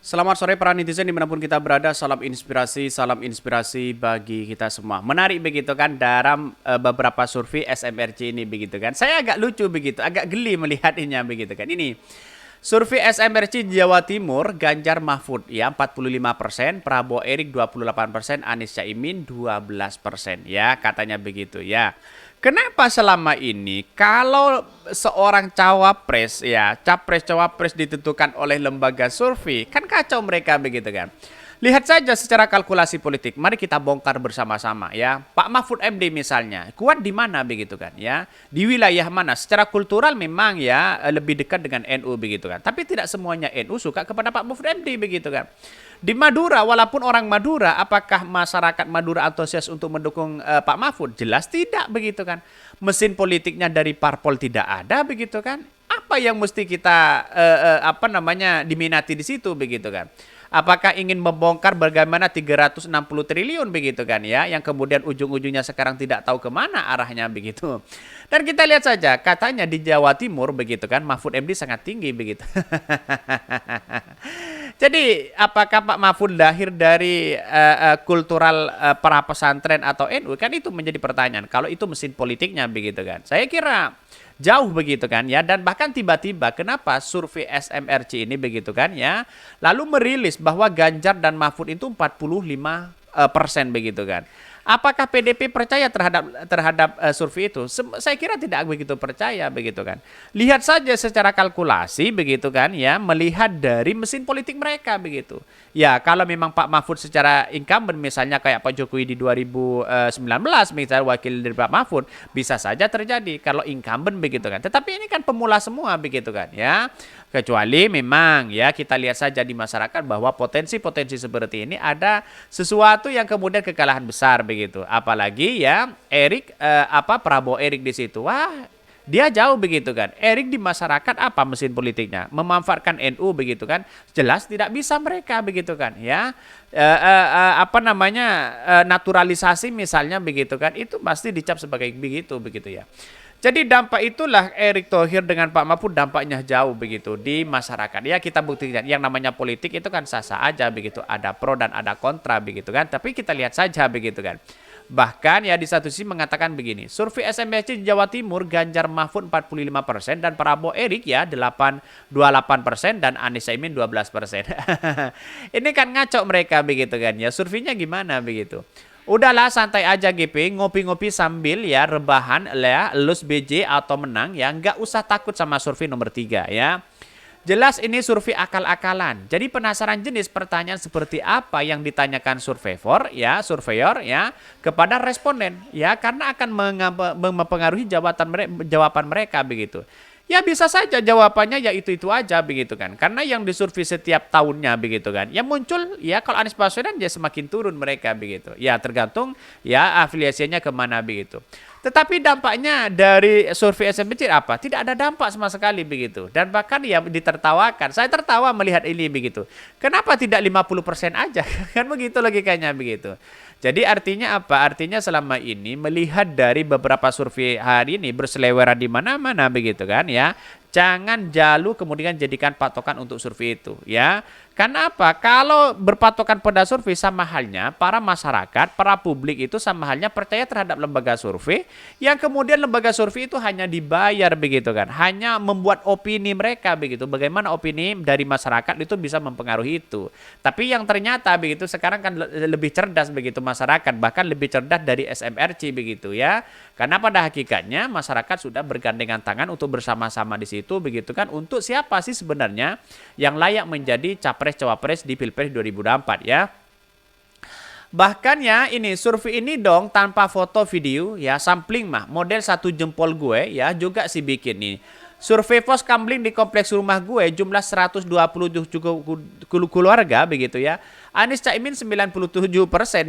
Selamat sore para netizen dimanapun kita berada, salam inspirasi bagi kita semua. Menarik begitu kan dalam beberapa survei SMRC ini begitu kan. Saya agak lucu begitu, agak geli melihatnya begitu kan. Ini survei SMRC Jawa Timur, Ganjar Mahfud ya 45%, Prabowo Erik 28%, Anies Caimin 12% ya katanya begitu ya. Kenapa selama ini kalau seorang cawapres ya, capres-cawapres ditentukan oleh lembaga survei, kan kacau mereka begitu kan. Lihat saja secara kalkulasi politik. Mari kita bongkar bersama-sama ya. Pak Mahfud MD misalnya, kuat di mana begitu kan ya? Di wilayah mana? Secara kultural memang ya lebih dekat dengan NU begitu kan. Tapi tidak semuanya NU suka kepada Pak Mahfud MD begitu kan. Di Madura, walaupun orang Madura, apakah masyarakat Madura antusias untuk mendukung Pak Mahfud? Jelas tidak begitu kan. Mesin politiknya dari parpol tidak ada begitu kan. Apa yang mesti kita diminati di situ begitu kan? Apakah ingin membongkar bagaimana 360 triliun begitu kan ya, yang kemudian ujung-ujungnya sekarang tidak tahu kemana arahnya begitu. Dan kita lihat saja, katanya di Jawa Timur begitu kan, Mahfud MD sangat tinggi begitu. Jadi apakah Pak Mahfud lahir dari kultural para pesantren atau NU, kan itu menjadi pertanyaan. Kalau itu mesin politiknya begitu kan, saya kira jauh begitu kan ya. Dan bahkan tiba-tiba kenapa survei SMRC ini begitu kan ya, lalu merilis bahwa Ganjar dan Mahfud itu 45% begitu kan. Apakah PDP percaya terhadap survei itu? Saya kira tidak begitu percaya begitu kan. Lihat saja secara kalkulasi begitu kan ya, melihat dari mesin politik mereka begitu. Ya, kalau memang Pak Mahfud secara incumbent misalnya kayak Pak Jokowi di 2019 misalnya wakil dari Pak Mahfud, bisa saja terjadi kalau incumbent begitu kan. Tetapi ini kan pemula semua begitu kan ya. Kecuali memang ya kita lihat saja di masyarakat bahwa potensi-potensi seperti ini ada sesuatu yang kemudian kekalahan besar begitu. Apalagi ya Prabowo Erik di situ. Wah, dia jauh begitu kan. Erik di masyarakat apa mesin politiknya? Memanfaatkan NU begitu kan. Jelas tidak bisa mereka begitu kan ya. Naturalisasi misalnya begitu kan. Itu pasti dicap sebagai begitu ya. Jadi dampak itulah Erick Thohir dengan Pak Mahfud dampaknya jauh begitu di masyarakat. Ya kita buktikan yang namanya politik itu kan sah-sah aja begitu. Ada pro dan ada kontra begitu kan. Tapi kita lihat saja begitu kan. Bahkan ya di satu sisi mengatakan begini. Survei SMRC di Jawa Timur Ganjar Mahfud 45% dan Prabowo Erik ya 28% dan Anies Caimin 12%. Ini kan ngaco mereka begitu kan ya. Surveinya gimana begitu. Udahlah santai aja GP, ngopi-ngopi sambil ya rebahan ya, lulus BJ atau menang ya, nggak usah takut sama survei nomor 3 ya. Jelas ini survei akal-akalan. Jadi penasaran jenis pertanyaan seperti apa yang ditanyakan surveyor ya kepada responden ya, karena akan mempengaruhi jawaban mereka begitu. Ya bisa saja jawabannya ya itu aja begitu kan. Karena yang disurvei setiap tahunnya begitu kan. Yang muncul ya kalau Anies Baswedan ya semakin turun mereka begitu. Ya tergantung ya afiliasinya kemana begitu. Tetapi dampaknya dari survei SMRC apa? Tidak ada dampak sama sekali begitu. Dan bahkan ya ditertawakan. Saya tertawa melihat ini begitu. Kenapa tidak 50% aja? Kan begitu logikanya begitu. Jadi artinya apa? Artinya selama ini melihat dari beberapa survei hari ini berseleweran di mana-mana begitu kan ya. Jangan jalu kemudian jadikan patokan untuk survei itu ya. Karena apa? Kalau berpatokan pada survei sama halnya para masyarakat, para publik itu sama halnya percaya terhadap lembaga survei yang kemudian lembaga survei itu hanya dibayar begitu kan. Hanya membuat opini mereka begitu. Bagaimana opini dari masyarakat itu bisa mempengaruhi itu. Tapi yang ternyata begitu sekarang kan lebih cerdas begitu masyarakat, bahkan lebih cerdas dari SMRC begitu ya. Karena pada hakikatnya masyarakat sudah bergandengan tangan untuk bersama-sama di situ begitu kan, untuk siapa sih sebenarnya yang layak menjadi capres-cawapres di Pilpres 2024 ya. Bahkan ya ini survei ini dong tanpa foto video ya, sampling mah model 1 jempol gue ya juga sih bikin nih. Survei pos kamling di kompleks rumah gue jumlah 127 keluarga begitu ya. Anies Caimin 97%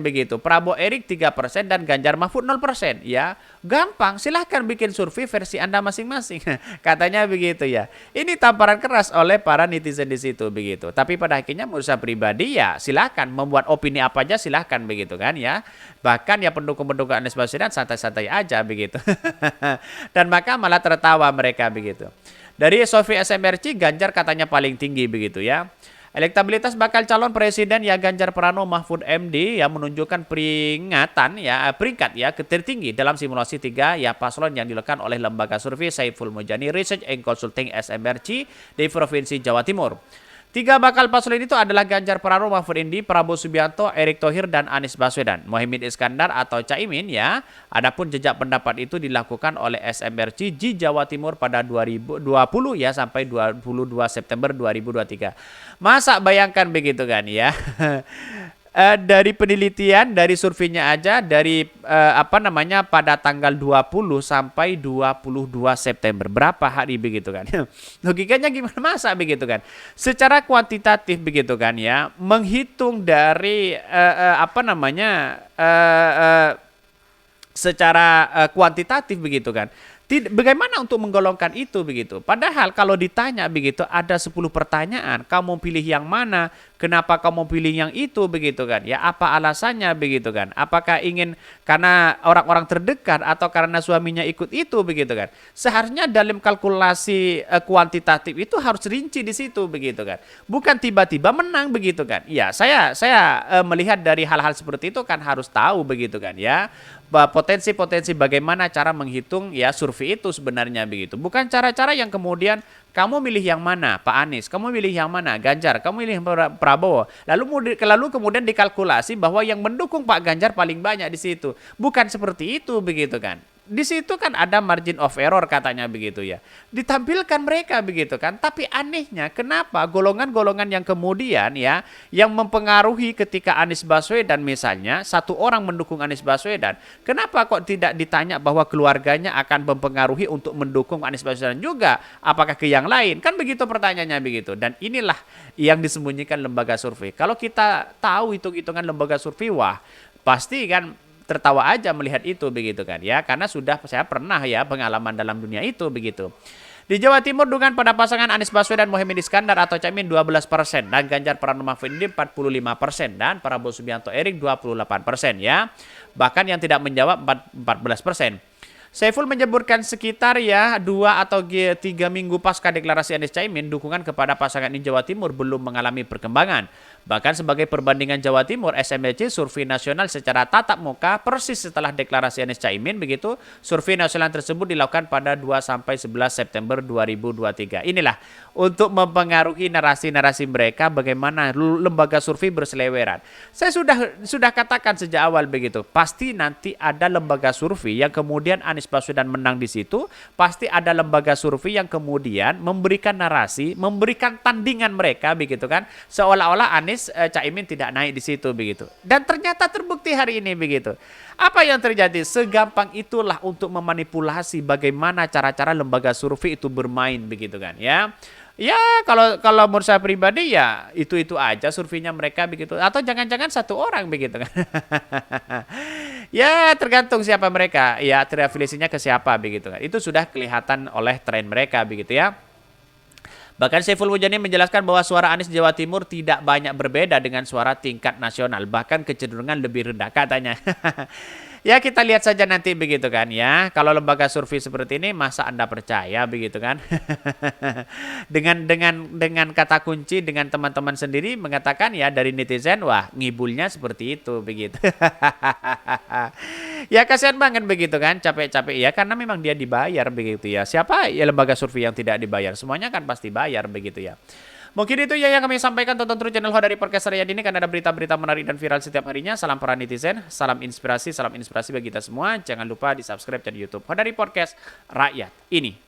begitu. Prabowo Erik 3% dan Ganjar Mahfud 0% ya. Gampang, silahkan bikin survei versi Anda masing-masing. Katanya begitu ya. Ini tamparan keras oleh para netizen di situ begitu. Tapi pada akhirnya menurut saya pribadi ya silahkan membuat opini apa aja silahkan begitu kan ya. Bahkan ya pendukung-pendukung Anies Baswedan santai-santai aja begitu. Dan maka malah tertawa mereka begitu. Dari survei SMRC Ganjar katanya paling tinggi begitu ya. Elektabilitas bakal calon presiden ya Ganjar Pranowo Mahfud MD yang menunjukkan peringkat ya tertinggi dalam simulasi 3 ya paslon yang dilakukan oleh lembaga survei Saiful Mujani Research and Consulting SMRC di Provinsi Jawa Timur. 3 bakal paslon itu adalah Ganjar Pranowo, Mahfud MD, Prabowo Subianto, Erick Thohir, dan Anies Baswedan. Mohaimin Iskandar atau Caimin ya. Adapun jejak pendapat itu dilakukan oleh SMRC di Jawa Timur pada 2020 ya sampai 22 September 2023. Masa bayangkan begitu kan ya. Dari penelitian, dari surveinya aja dari pada tanggal 20 sampai 22 September. Berapa hari begitu kan? Logikanya gimana masa begitu kan? Secara kuantitatif begitu kan ya, menghitung dari secara kuantitatif begitu kan. Bagaimana untuk menggolongkan itu begitu? Padahal kalau ditanya begitu ada 10 pertanyaan, kamu pilih yang mana? Kenapa kamu pilih yang itu begitu kan? Ya apa alasannya begitu kan? Apakah ingin karena orang-orang terdekat atau karena suaminya ikut itu begitu kan? Seharusnya dalam kalkulasi kuantitatif itu harus rinci di situ begitu kan? Bukan tiba-tiba menang begitu kan? Ya saya melihat dari hal-hal seperti itu kan harus tahu begitu kan ya. Potensi-potensi bagaimana cara menghitung ya survei itu sebenarnya begitu. Bukan cara-cara yang kemudian kamu milih yang mana Pak Anies, kamu milih yang mana Ganjar, kamu milih Prabowo. Lalu kemudian dikalkulasi bahwa yang mendukung Pak Ganjar paling banyak di situ. Bukan seperti itu begitu kan. Di situ kan ada margin of error katanya begitu ya. Ditampilkan mereka begitu kan. Tapi anehnya kenapa golongan-golongan yang kemudian ya yang mempengaruhi ketika Anies Baswedan misalnya satu orang mendukung Anies Baswedan. Kenapa kok tidak ditanya bahwa keluarganya akan mempengaruhi untuk mendukung Anies Baswedan juga? Apakah ke yang lain? Kan begitu pertanyaannya begitu. Dan inilah yang disembunyikan lembaga survei. Kalau kita tahu hitung-hitungan lembaga survei, wah pasti kan tertawa aja melihat itu begitu kan ya, karena saya pernah ya pengalaman dalam dunia itu begitu. Di Jawa Timur dukungan pada pasangan Anies Baswedan Mohaimin Iskandar atau Caimin 12% dan Ganjar Pranowo Mahfud MD 45% dan Prabowo Subianto Erick 28% ya. Bahkan yang tidak menjawab 14%. Saiful menyebutkan sekitar ya 2 atau 3 minggu pasca deklarasi Anies Caimin, dukungan kepada pasangan di Jawa Timur belum mengalami perkembangan. Bahkan sebagai perbandingan Jawa Timur, SMRC survei nasional secara tatap muka persis setelah deklarasi Anies Caimin begitu. Survei nasional tersebut dilakukan pada 2 sampai 11 September 2023. Inilah untuk mempengaruhi narasi-narasi mereka bagaimana lembaga survei berseleweran. Saya sudah katakan sejak awal begitu. Pasti nanti ada lembaga survei yang kemudian Anies Baswedan menang di situ, pasti ada lembaga survei yang kemudian memberikan narasi, memberikan tandingan mereka begitu kan, seolah-olah Anies Caimin tidak naik di situ begitu. Dan ternyata terbukti hari ini begitu. Apa yang terjadi? Segampang itulah untuk memanipulasi bagaimana cara-cara lembaga survei itu bermain begitu kan ya. Ya kalau menurut saya pribadi ya itu aja surveinya mereka begitu. Atau jangan-jangan satu orang begitu kan. Ya tergantung siapa mereka. Ya terafiliasinya ke siapa begitu kan. Itu sudah kelihatan oleh tren mereka begitu ya. Bahkan Saiful Mujani menjelaskan bahwa suara Anies Jawa Timur tidak banyak berbeda dengan suara tingkat nasional. Bahkan kecenderungan lebih rendah katanya. Ya kita lihat saja nanti begitu kan ya. Kalau lembaga survei seperti ini masa Anda percaya begitu kan? dengan kata kunci dengan teman-teman sendiri mengatakan ya dari netizen wah ngibulnya seperti itu begitu. Ya kasihan banget begitu kan, capek-capek ya karena memang dia dibayar begitu ya. Siapa ya lembaga survei yang tidak dibayar? Semuanya kan pasti bayar begitu ya. Mungkin itu ya yang kami sampaikan. Tonton terus channel Hodari Podcast Rakyat ini karena ada berita-berita menarik dan viral setiap harinya. Salam para netizen, salam inspirasi bagi kita semua. Jangan lupa di subscribe channel YouTube Hodari Podcast Rakyat ini.